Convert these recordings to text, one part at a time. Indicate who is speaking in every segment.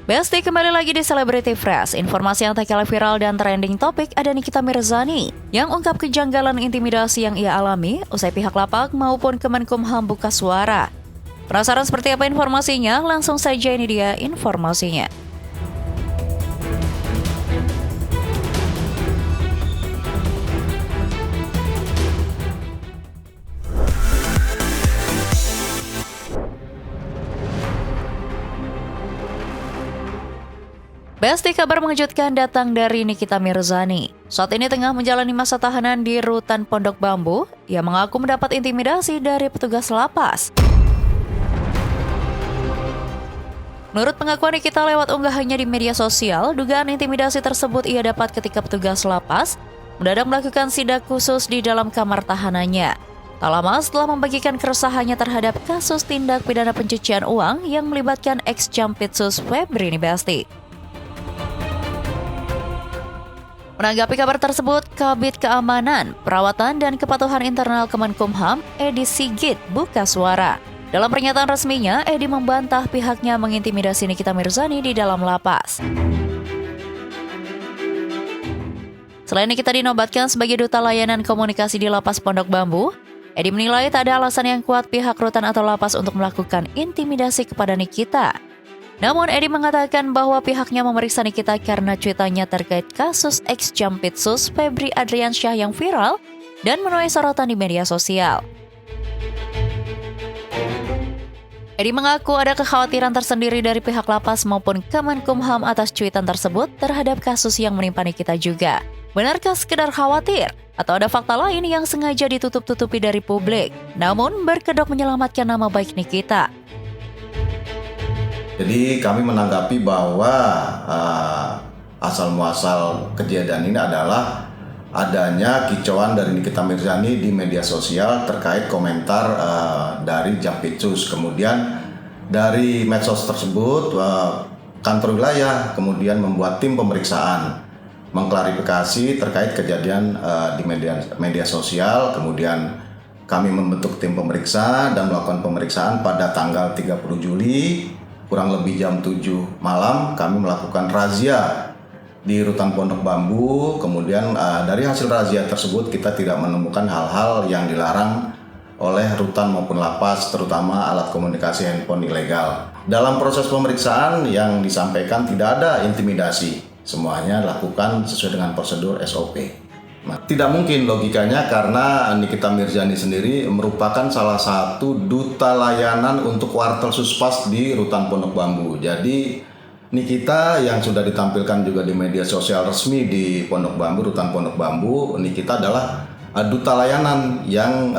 Speaker 1: Besti, kembali lagi di Celebrity Fresh. Informasi yang tak kalah viral dan trending topik ada Nikita Mirzani yang ungkap kejanggalan intimidasi yang ia alami usai pihak lapak maupun Kemenkumham buka suara. Penasaran seperti apa informasinya? Langsung saja, ini dia informasinya. Besti, kabar mengejutkan datang dari Nikita Mirzani. Saat ini tengah menjalani masa tahanan di Rutan Pondok Bambu. Ia mengaku mendapat intimidasi dari petugas lapas. Menurut pengakuan Nikita lewat unggahannya di media sosial, dugaan intimidasi tersebut ia dapat ketika petugas lapas mendadak melakukan sidak khusus di dalam kamar tahanannya. Tak lama setelah membagikan keresahannya terhadap kasus tindak pidana pencucian uang yang melibatkan ex-Jampitsus Febri ini, Besti. Menanggapi kabar tersebut, Kabid Keamanan, Perawatan, dan Kepatuhan Internal Kemenkumham, Edi Sigit, buka suara. Dalam pernyataan resminya, Edi membantah pihaknya mengintimidasi Nikita Mirzani di dalam lapas. Selain Nikita dinobatkan sebagai duta layanan komunikasi di lapas Pondok Bambu, Edi menilai tak ada alasan yang kuat pihak rutan atau lapas untuk melakukan intimidasi kepada Nikita. Namun, Edi mengatakan bahwa pihaknya memeriksa Nikita karena cuitannya terkait kasus ex-Jampitsus Febri Adriansyah yang viral dan menuai sorotan di media sosial. Edi mengaku ada kekhawatiran tersendiri dari pihak lapas maupun Kemenkumham atas cuitan tersebut terhadap kasus yang menimpa Nikita juga. Benarkah sekedar khawatir? Atau ada fakta lain yang sengaja ditutup-tutupi dari publik, namun berkedok menyelamatkan nama baik Nikita?
Speaker 2: Jadi kami menanggapi bahwa asal-muasal kejadian ini adalah adanya kicauan dari Nikita Mirzani di media sosial terkait komentar dari Jampitsus. Kemudian dari medsos tersebut kantor wilayah kemudian membuat tim pemeriksaan mengklarifikasi terkait kejadian di media sosial. Kemudian kami membentuk tim pemeriksa dan melakukan pemeriksaan pada tanggal 30 Juli. Kurang lebih jam 7 malam kami melakukan razia di Rutan Pondok Bambu. Kemudian dari hasil razia tersebut kita tidak menemukan hal-hal yang dilarang oleh rutan maupun lapas, terutama alat komunikasi handphone ilegal. Dalam proses pemeriksaan yang disampaikan tidak ada intimidasi, semuanya dilakukan sesuai dengan prosedur SOP. Tidak mungkin logikanya karena Nikita Mirzani sendiri merupakan salah satu duta layanan untuk wartel Suspas di Rutan Pondok Bambu. Jadi Nikita yang sudah ditampilkan juga di media sosial resmi di Pondok Bambu, Rutan Pondok Bambu, Nikita adalah duta layanan yang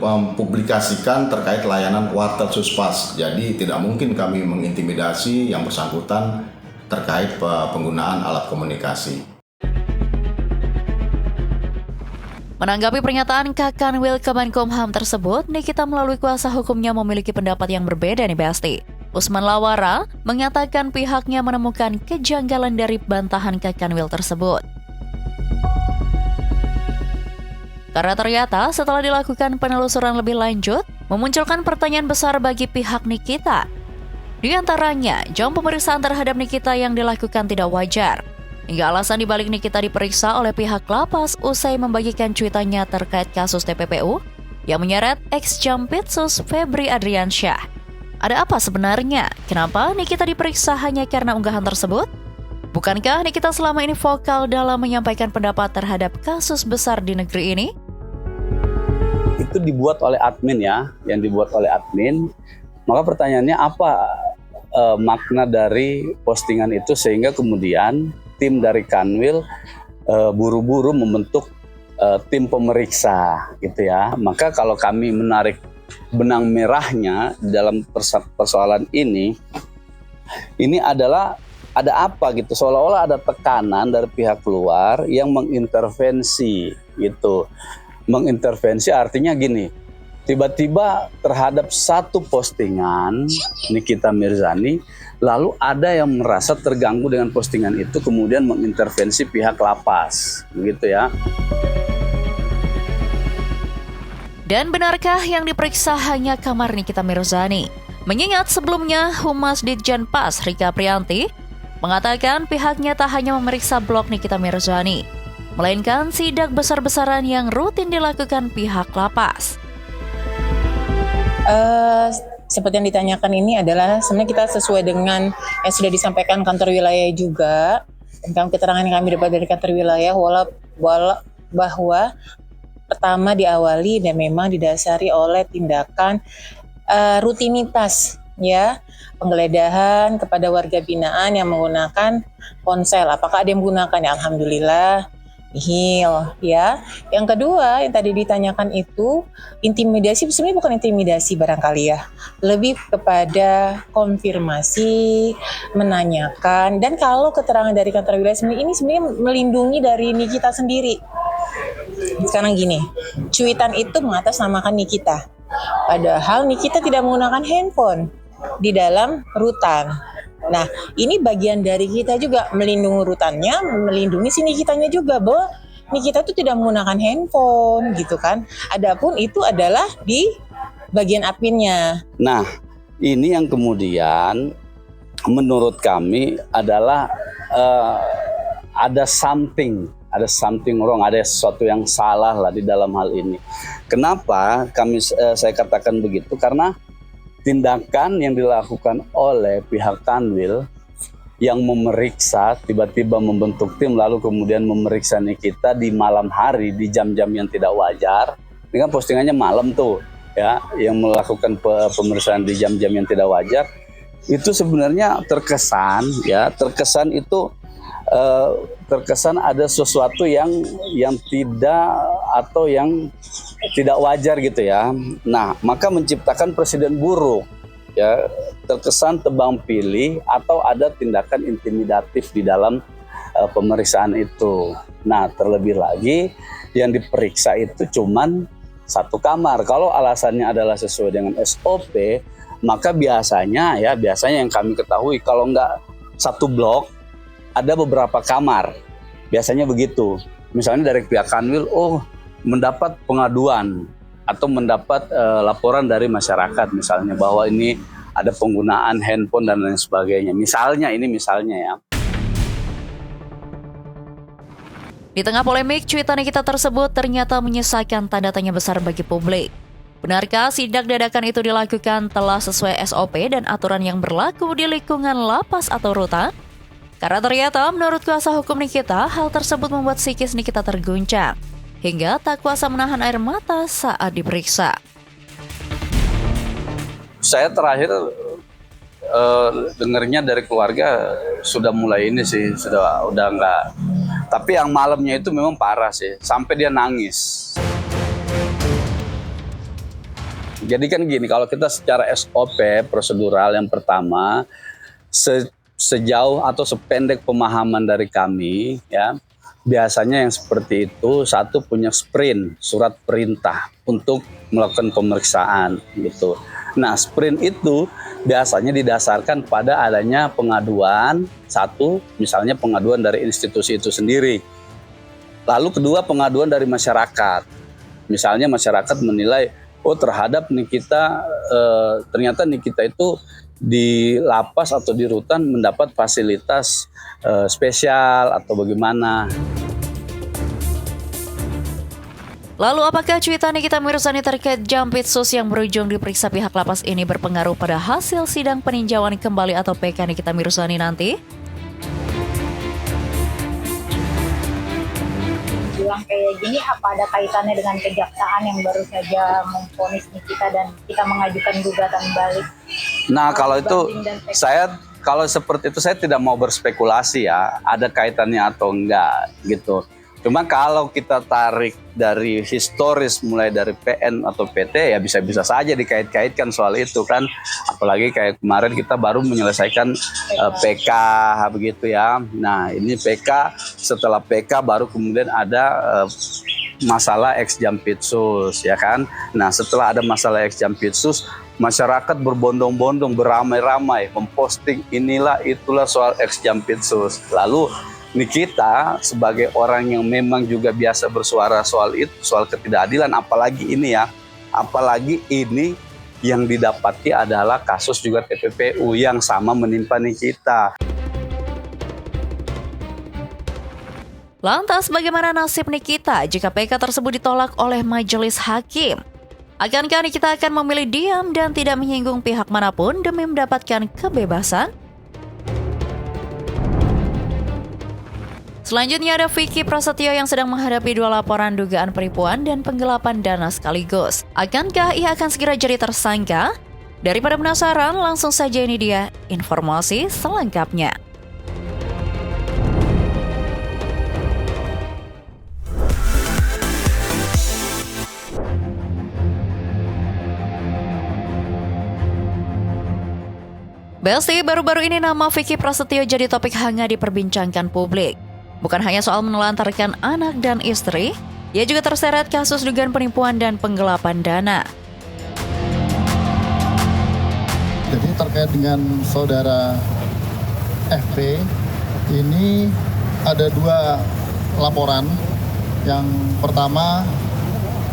Speaker 2: mempublikasikan terkait layanan wartel Suspas. Jadi tidak mungkin kami mengintimidasi yang bersangkutan terkait penggunaan alat komunikasi.
Speaker 1: Menanggapi pernyataan Kakanwil Kemenkumham tersebut, Nikita melalui kuasa hukumnya memiliki pendapat yang berbeda nih, Besti. Usman Lawara mengatakan pihaknya menemukan kejanggalan dari bantahan Kakanwil tersebut. Karena ternyata setelah dilakukan penelusuran lebih lanjut, memunculkan pertanyaan besar bagi pihak Nikita. Di antaranya, jam pemeriksaan terhadap Nikita yang dilakukan tidak wajar. Hingga alasan dibalik Nikita diperiksa oleh pihak lapas usai membagikan cuitannya terkait kasus TPPU yang menyeret ex-Jampitsus Febri Adriansyah. Ada apa sebenarnya? Kenapa Nikita diperiksa hanya karena unggahan tersebut? Bukankah Nikita selama ini vokal dalam menyampaikan pendapat terhadap kasus besar di negeri ini?
Speaker 3: Itu dibuat oleh admin ya, yang dibuat oleh admin. Maka pertanyaannya apa makna dari postingan itu sehingga kemudian tim dari Kanwil buru-buru membentuk tim pemeriksa gitu ya. Maka kalau kami menarik benang merahnya dalam persoalan ini adalah ada apa gitu, seolah-olah ada tekanan dari pihak luar yang mengintervensi gitu. Mengintervensi artinya gini, tiba-tiba terhadap satu postingan Nikita Mirzani, lalu ada yang merasa terganggu dengan postingan itu, kemudian mengintervensi pihak lapas, begitu ya.
Speaker 1: Dan benarkah yang diperiksa hanya kamar Nikita Mirzani? Mengingat sebelumnya Humas Ditjen Pas Rika Priyanti mengatakan pihaknya tak hanya memeriksa blog Nikita Mirzani, melainkan sidak besar-besaran yang rutin dilakukan pihak lapas.
Speaker 4: Seperti yang ditanyakan ini adalah sebenarnya kita sesuai dengan yang sudah disampaikan kantor wilayah juga, tentang keterangan yang kami dapat dari kantor wilayah bahwa pertama diawali dan memang didasari oleh tindakan rutinitas, ya, penggeledahan kepada warga binaan yang menggunakan ponsel. Apakah ada yang menggunakan? Ya, alhamdulillah nihil, ya. Yang kedua yang tadi ditanyakan itu intimidasi, sebenarnya bukan intimidasi barangkali ya, lebih kepada konfirmasi, menanyakan, dan kalau keterangan dari kantor wilayah ini sebenarnya melindungi dari Nikita sendiri. Sekarang gini, cuitan itu mengatasnamakan Nikita, padahal Nikita tidak menggunakan handphone di dalam rutan. Nah, ini bagian dari kita juga melindungi rutannya, melindungi si Nikitanya juga, bahwa Nikita itu tidak menggunakan handphone gitu kan. Adapun itu adalah di bagian adminnya.
Speaker 3: Nah, ini yang kemudian menurut kami adalah ada something wrong, ada sesuatu yang salah lah di dalam hal ini. Kenapa saya katakan begitu? Karena tindakan yang dilakukan oleh pihak Kanwil yang memeriksa, tiba-tiba membentuk tim lalu kemudian memeriksa Nikita di malam hari di jam-jam yang tidak wajar. Ini kan postingannya malam tuh, ya, yang melakukan pemeriksaan di jam-jam yang tidak wajar. Itu sebenarnya terkesan ada sesuatu yang tidak atau yang tidak wajar gitu ya. Nah, maka menciptakan presiden buruk, ya, terkesan tebang pilih atau ada tindakan intimidatif di dalam pemeriksaan itu. Nah, terlebih lagi yang diperiksa itu cuman satu kamar. Kalau alasannya adalah sesuai dengan SOP, maka biasanya yang kami ketahui kalau nggak satu blok ada beberapa kamar. Biasanya begitu. Misalnya dari pihak Kanwil, mendapat pengaduan atau mendapat laporan dari masyarakat misalnya bahwa ini ada penggunaan handphone dan lain sebagainya. Misalnya ya.
Speaker 1: Di tengah polemik, cuitan Nikita tersebut ternyata menyisakan tanda tanya besar bagi publik. Benarkah sidak dadakan itu dilakukan telah sesuai SOP dan aturan yang berlaku di lingkungan lapas atau rutan? Karena ternyata menurut kuasa hukum Nikita, hal tersebut membuat psikis Nikita terguncang, hingga tak kuasa menahan air mata saat diperiksa.
Speaker 3: Saya terakhir dengarnya dari keluarga sudah mulai ini sih, udah enggak. Tapi yang malamnya itu memang parah sih, sampai dia nangis. Jadi kan gini, kalau kita secara SOP prosedural yang pertama, sejauh atau sependek pemahaman dari kami, ya, biasanya yang seperti itu satu punya sprint, surat perintah untuk melakukan pemeriksaan gitu. Nah, sprint itu biasanya didasarkan pada adanya pengaduan, satu misalnya pengaduan dari institusi itu sendiri. Lalu kedua pengaduan dari masyarakat. Misalnya masyarakat menilai, terhadap Nikita, ternyata Nikita itu di lapas atau di rutan mendapat fasilitas spesial atau bagaimana.
Speaker 1: Lalu apakah cuitan Nikita Mirzani terkait Jampitsus yang berujung diperiksa pihak lapas ini berpengaruh pada hasil sidang peninjauan kembali atau PK Nikita Mirzani nanti?
Speaker 5: Bilang kayak gini, apa ada kaitannya dengan kejaksaan yang baru saja memvonis Nikita dan kita mengajukan gugatan balik?
Speaker 3: Nah, kalau itu kalau seperti itu saya tidak mau berspekulasi ya, ada kaitannya atau enggak gitu. Cuma kalau kita tarik dari historis mulai dari PN atau PT ya bisa-bisa saja dikait-kaitkan soal itu kan. Apalagi kayak kemarin kita baru menyelesaikan PK begitu ya. Nah, ini PK, setelah PK baru kemudian ada masalah ex Jampitsus ya kan. Nah, setelah ada masalah ex Jampitsus, masyarakat berbondong-bondong, beramai-ramai memposting inilah itulah soal ex Jampitsus. Lalu Nikita sebagai orang yang memang juga biasa bersuara soal itu, soal ketidakadilan, apalagi ini yang didapati adalah kasus juga TPPU yang sama menimpa Nikita.
Speaker 1: Lantas bagaimana nasib Nikita jika PK tersebut ditolak oleh majelis hakim? Akankah Nikita akan memilih diam dan tidak menyinggung pihak manapun demi mendapatkan kebebasan? Selanjutnya ada Vicky Prasetyo yang sedang menghadapi 2 laporan dugaan penipuan dan penggelapan dana sekaligus. Akankah ia akan segera jadi tersangka? Daripada penasaran, langsung saja ini dia informasi selengkapnya. Besti, baru-baru ini nama Vicky Prasetyo jadi topik hangat diperbincangkan publik. Bukan hanya soal menelantarkan anak dan istri, ia juga terseret kasus dugaan penipuan dan penggelapan dana.
Speaker 6: Jadi terkait dengan saudara FP, ini ada 2 laporan. Yang pertama,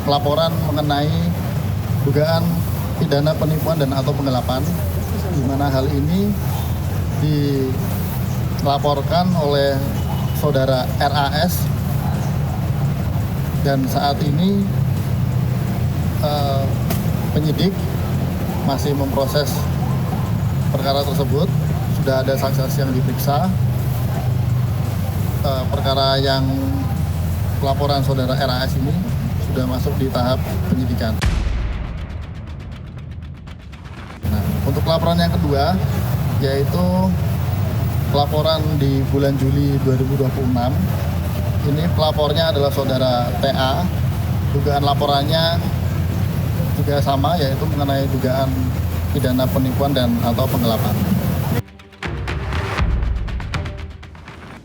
Speaker 6: laporan mengenai dugaan pidana penipuan dan atau penggelapan, di mana hal ini dilaporkan oleh saudara RAS, dan saat ini penyidik masih memproses perkara tersebut. Sudah ada saksi-saksi yang diperiksa. Perkara yang laporan saudara RAS ini sudah masuk di tahap penyidikan. Untuk laporan yang kedua, yaitu laporan di bulan Juli 2026. Ini pelapornya adalah saudara TA. Dugaan laporannya juga sama, yaitu mengenai dugaan pidana penipuan dan atau penggelapan.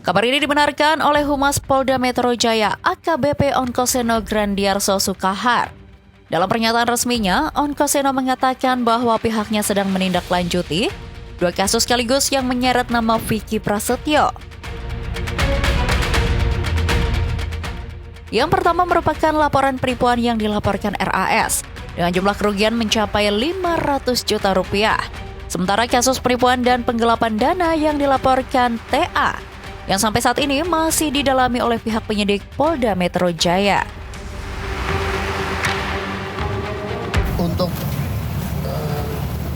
Speaker 1: Kabar ini dibenarkan oleh Humas Polda Metro Jaya AKBP Onkoseno Grandiarso Sukahar. Dalam pernyataan resminya, Onkoseno mengatakan bahwa pihaknya sedang menindaklanjuti 2 kasus sekaligus yang menyeret nama Vicky Prasetyo. Yang pertama merupakan laporan penipuan yang dilaporkan RAS dengan jumlah kerugian mencapai 500 juta rupiah. Sementara kasus penipuan dan penggelapan dana yang dilaporkan TA yang sampai saat ini masih didalami oleh pihak penyidik Polda Metro Jaya.
Speaker 6: Untuk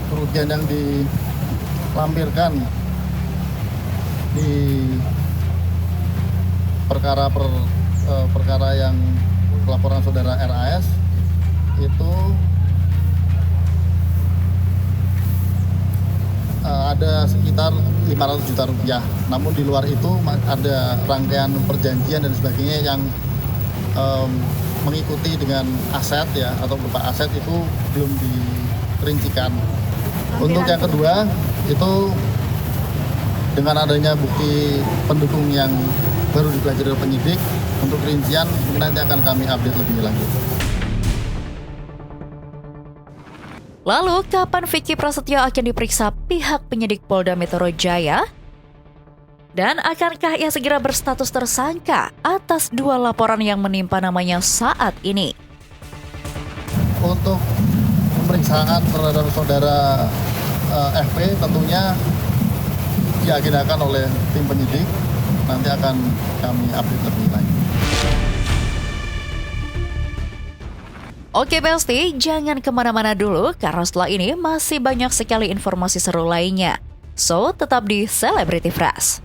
Speaker 6: kerugian yang dilampirkan di perkara yang laporan saudara RAS itu ada sekitar 500 juta rupiah. Namun di luar itu ada rangkaian perjanjian dan sebagainya yang mengikuti dengan aset ya, atau berupa aset itu belum diperincikan. Untuk yang kedua itu dengan adanya bukti pendukung yang baru dipelajari oleh penyidik, untuk rincian nanti akan kami update lebih lanjut.
Speaker 1: Lalu, kapan Vicky Prasetyo akan diperiksa pihak penyidik Polda Metro Jaya? Dan akankah ia segera berstatus tersangka atas 2 laporan yang menimpa namanya saat ini?
Speaker 6: Untuk pemeriksaan terhadap saudara FP tentunya diagendakan oleh tim penyidik. Nanti akan kami update lebih lanjut.
Speaker 1: Oke Besti, jangan kemana-mana dulu karena setelah ini masih banyak sekali informasi seru lainnya. So, tetap di Celebrity Fresh.